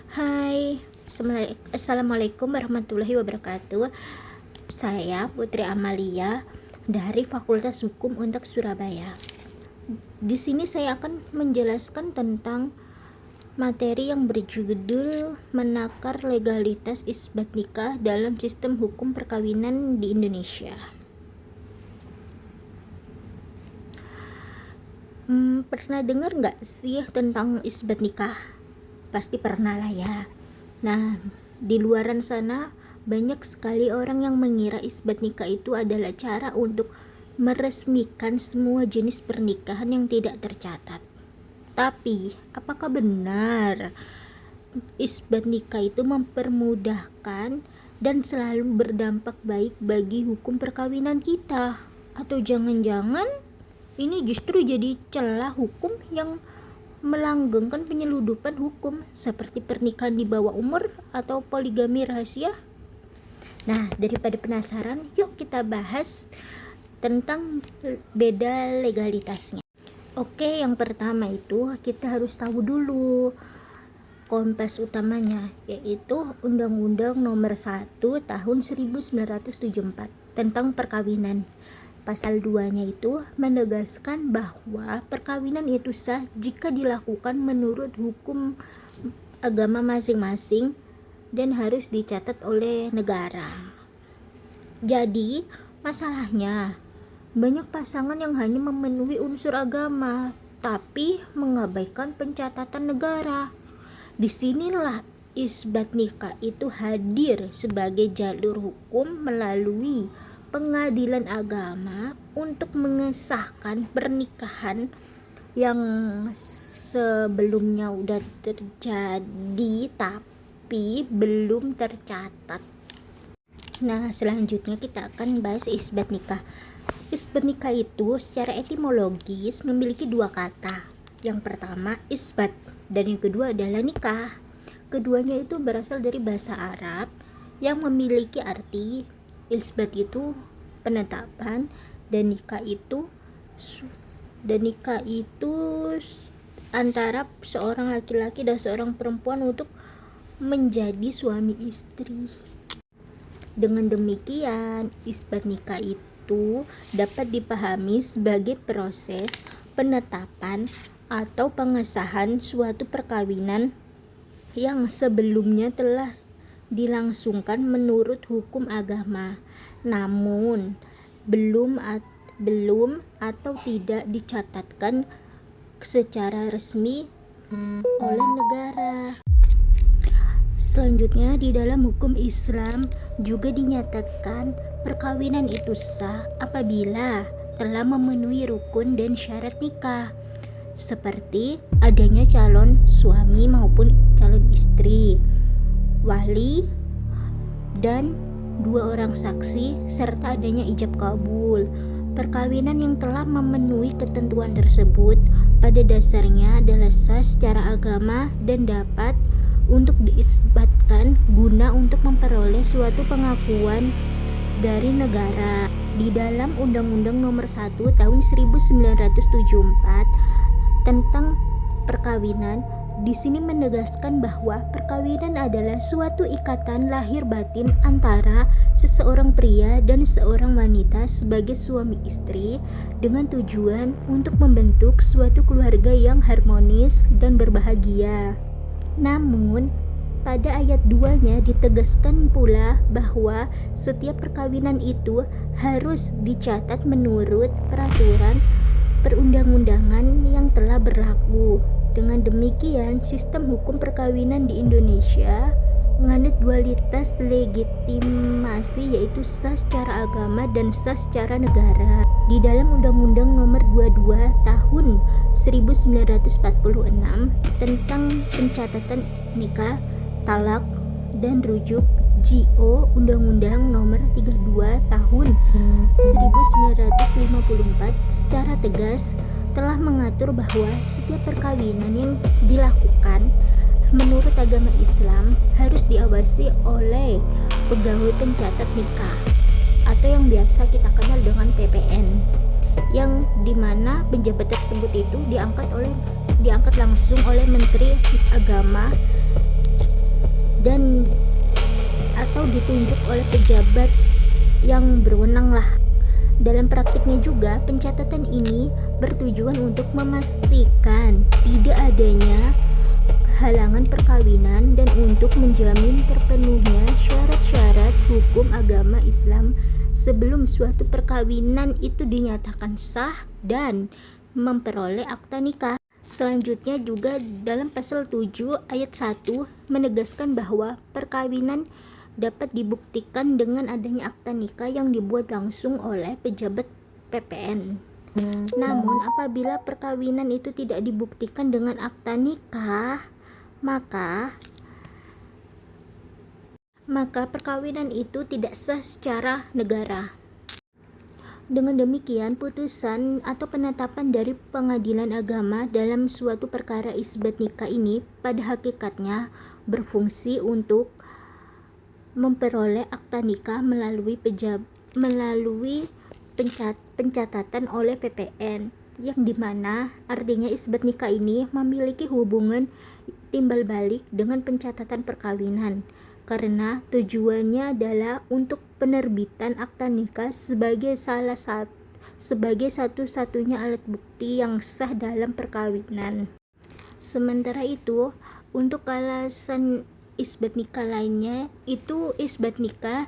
Hai, Assalamualaikum warahmatullahi wabarakatuh. Saya Putri Amalia dari Fakultas Hukum untuk Surabaya. Di sini saya akan menjelaskan tentang materi yang berjudul menakar legalitas isbat nikah dalam sistem hukum perkawinan di Indonesia. Pernah dengar nggak sih tentang isbat nikah? Pasti pernah lah ya. Nah, di luaran sana banyak sekali orang yang mengira isbat nikah itu adalah cara untuk meresmikan semua jenis pernikahan yang tidak tercatat. Tapi, apakah benar isbat nikah itu mempermudahkan dan selalu berdampak baik bagi hukum perkawinan kita? Atau jangan-jangan ini justru jadi celah hukum yang melanggengkan penyeludupan hukum seperti pernikahan di bawah umur atau poligami rahasia? Nah, daripada penasaran, yuk kita bahas tentang beda legalitasnya. Oke, yang pertama itu kita harus tahu dulu kompas utamanya, yaitu Undang-Undang Nomor 1 Tahun 1974 tentang perkawinan. Pasal 2-nya itu menegaskan bahwa perkawinan itu sah jika dilakukan menurut hukum agama masing-masing dan harus dicatat oleh negara. Jadi, masalahnya banyak pasangan yang hanya memenuhi unsur agama tapi mengabaikan pencatatan negara. Disinilah isbat nikah itu hadir sebagai jalur hukum melalui pengadilan agama untuk mengesahkan pernikahan yang sebelumnya udah terjadi tapi belum tercatat. Nah, selanjutnya kita akan bahas isbat nikah. Isbat nikah itu secara etimologis memiliki dua kata. Yang pertama isbat dan yang kedua adalah nikah. Keduanya itu berasal dari bahasa Arab yang memiliki arti isbat itu penetapan dan nikah itu antara seorang laki-laki dan seorang perempuan untuk menjadi suami istri. Dengan demikian, isbat nikah itu dapat dipahami sebagai proses penetapan atau pengesahan suatu perkawinan yang sebelumnya telah dilangsungkan menurut hukum agama, namun belum atau tidak dicatatkan secara resmi oleh negara. Selanjutnya, di dalam hukum Islam juga dinyatakan perkawinan itu sah apabila telah memenuhi rukun dan syarat nikah, seperti adanya calon suami maupun calon istri, wali, dan dua orang saksi, serta adanya ijab kabul. Perkawinan yang telah memenuhi ketentuan tersebut pada dasarnya adalah sah secara agama dan dapat untuk diisbatkan guna untuk memperoleh suatu pengakuan dari negara. Di dalam Undang-Undang Nomor 1 Tahun 1974 tentang perkawinan, di sini menegaskan bahwa perkawinan adalah suatu ikatan lahir batin antara seseorang pria dan seorang wanita sebagai suami istri dengan tujuan untuk membentuk suatu keluarga yang harmonis dan berbahagia. Namun, pada ayat 2-nya ditegaskan pula bahwa setiap perkawinan itu harus dicatat menurut peraturan perundang-undangan yang telah berlaku. Dengan demikian, sistem hukum perkawinan di Indonesia menganut dualitas legitimasi, yaitu sah secara agama dan sah secara negara. Di dalam Undang-Undang Nomor 22 Tahun 1946 tentang pencatatan nikah, talak, dan rujuk, JO Undang-Undang Nomor 32 Tahun 1954 secara tegas telah mengatur bahwa setiap perkawinan yang dilakukan menurut agama Islam harus diawasi oleh pegawai pencatat nikah atau yang biasa kita kenal dengan PPN, yang dimana penjabat tersebut itu diangkat langsung oleh Menteri Agama dan atau ditunjuk oleh pejabat yang berwenang lah. Dalam praktiknya juga, pencatatan ini bertujuan untuk memastikan tidak adanya halangan perkawinan dan untuk menjamin terpenuhnya syarat-syarat hukum agama Islam sebelum suatu perkawinan itu dinyatakan sah dan memperoleh akta nikah. Selanjutnya juga dalam pasal 7 ayat 1 menegaskan bahwa perkawinan dapat dibuktikan dengan adanya akta nikah yang dibuat langsung oleh pejabat PPN. Namun apabila perkawinan itu tidak dibuktikan dengan akta nikah, maka perkawinan itu tidak sah secara negara. Dengan demikian, putusan atau penetapan dari pengadilan agama dalam suatu perkara isbat nikah ini pada hakikatnya berfungsi untuk memperoleh akta nikah melalui pencatatan oleh PPN, yang dimana artinya isbat nikah ini memiliki hubungan timbal balik dengan pencatatan perkawinan, karena tujuannya adalah untuk penerbitan akta nikah sebagai satu-satunya alat bukti yang sah dalam perkawinan. Sementara itu, untuk alasan isbat nikah lainnya, itu isbat nikah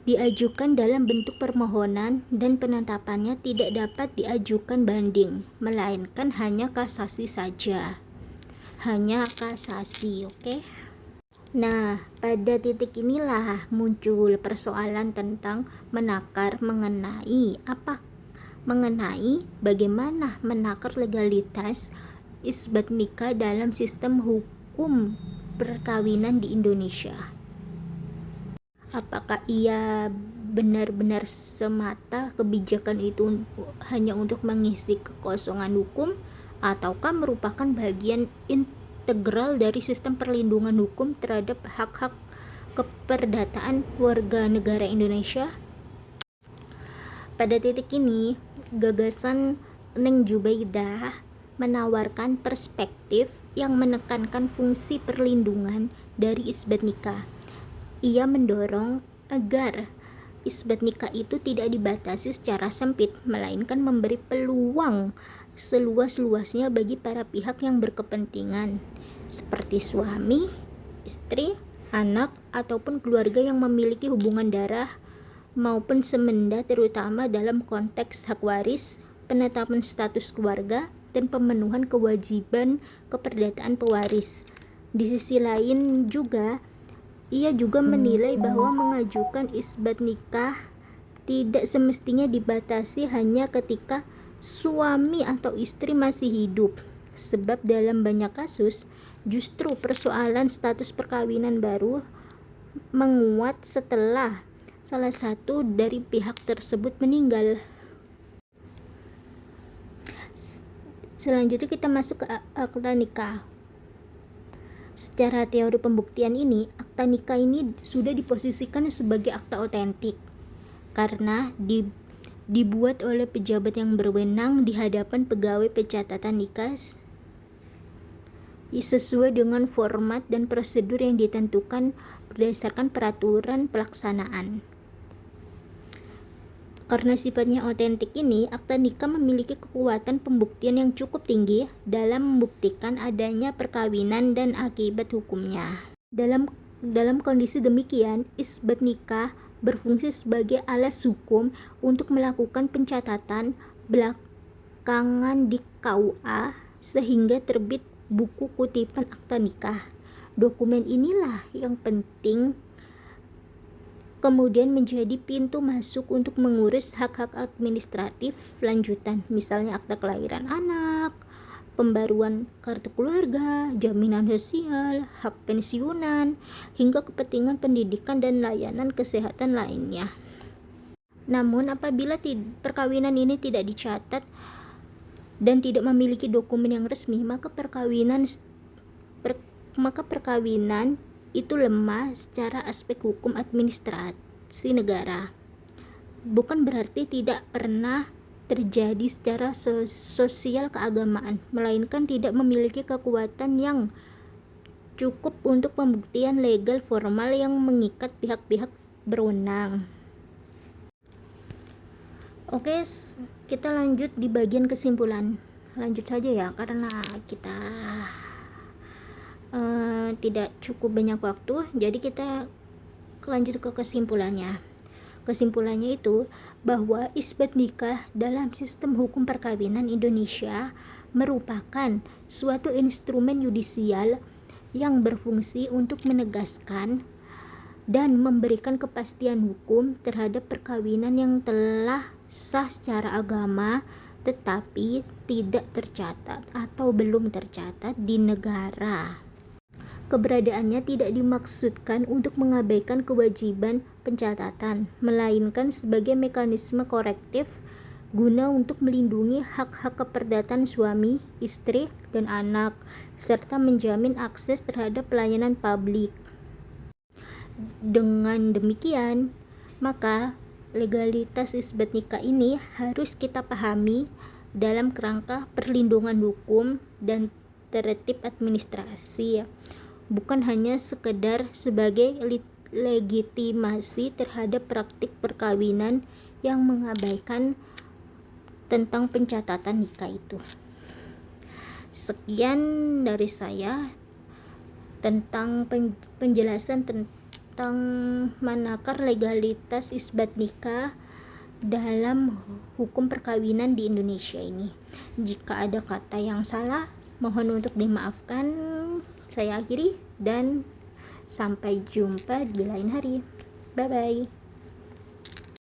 diajukan dalam bentuk permohonan dan penetapannya tidak dapat diajukan banding, melainkan hanya kasasi saja. Hanya kasasi, oke? Nah, pada titik inilah muncul persoalan tentang mengenai bagaimana menakar legalitas isbat nikah dalam sistem hukum perkawinan di Indonesia. Apakah ia benar-benar semata kebijakan itu hanya untuk mengisi kekosongan hukum, ataukah merupakan bagian integral dari sistem perlindungan hukum terhadap hak-hak keperdataan warga negara Indonesia? Pada titik ini, gagasan Neng Jubaidah menawarkan perspektif yang menekankan fungsi perlindungan dari isbat nikah. Ia mendorong agar isbat nikah itu tidak dibatasi secara sempit, melainkan memberi peluang seluas-luasnya bagi para pihak yang berkepentingan, seperti suami, istri, anak, ataupun keluarga yang memiliki hubungan darah maupun semenda, terutama dalam konteks hak waris, penetapan status keluarga, dan pemenuhan kewajiban keperdataan pewaris. Di sisi lain juga, ia juga menilai bahwa mengajukan isbat nikah tidak semestinya dibatasi hanya ketika suami atau istri masih hidup, sebab dalam banyak kasus justru persoalan status perkawinan baru menguat setelah salah satu dari pihak tersebut meninggal. Selanjutnya kita masuk ke akta nikah. Secara teori pembuktian ini, akta nikah ini sudah diposisikan sebagai akta otentik karena dibuat oleh pejabat yang berwenang di hadapan pegawai pencatatan nikah sesuai dengan format dan prosedur yang ditentukan berdasarkan peraturan pelaksanaan. Karena sifatnya otentik ini, akta nikah memiliki kekuatan pembuktian yang cukup tinggi dalam membuktikan adanya perkawinan dan akibat hukumnya. Dalam kondisi demikian, isbat nikah berfungsi sebagai alas hukum untuk melakukan pencatatan belakangan di KUA sehingga terbit buku kutipan akta nikah. Dokumen inilah yang penting kemudian menjadi pintu masuk untuk mengurus hak-hak administratif lanjutan, misalnya akta kelahiran anak, pembaruan kartu keluarga, jaminan sosial, hak pensiunan, hingga kepentingan pendidikan dan layanan kesehatan lainnya. Namun apabila perkawinan ini tidak dicatat dan tidak memiliki dokumen yang resmi, maka perkawinan itu lemah secara aspek hukum administrasi negara. Bukan berarti tidak pernah terjadi secara sosial keagamaan, melainkan tidak memiliki kekuatan yang cukup untuk pembuktian legal formal yang mengikat pihak-pihak berwenang. Oke, kita lanjut di bagian kesimpulan. Lanjut saja ya, karena kita tidak cukup banyak waktu, jadi kita lanjut ke kesimpulannya. Kesimpulannya itu bahwa isbat nikah dalam sistem hukum perkawinan Indonesia merupakan suatu instrumen yudisial yang berfungsi untuk menegaskan dan memberikan kepastian hukum terhadap perkawinan yang telah sah secara agama tetapi tidak tercatat atau belum tercatat di negara. Keberadaannya tidak dimaksudkan untuk mengabaikan kewajiban pencatatan, melainkan sebagai mekanisme korektif guna untuk melindungi hak-hak keperdatan suami, istri, dan anak, serta menjamin akses terhadap pelayanan publik. Dengan demikian, maka legalitas isbat nikah ini harus kita pahami dalam kerangka perlindungan hukum dan tertib administrasi, bukan hanya sekedar sebagai legitimasi terhadap praktik perkawinan yang mengabaikan tentang pencatatan nikah itu. Sekian dari saya tentang penjelasan tentang manakah legalitas isbat nikah dalam hukum perkawinan di Indonesia ini. Jika ada kata yang salah, mohon untuk dimaafkan. Saya akhiri dan sampai jumpa di lain hari. Bye bye.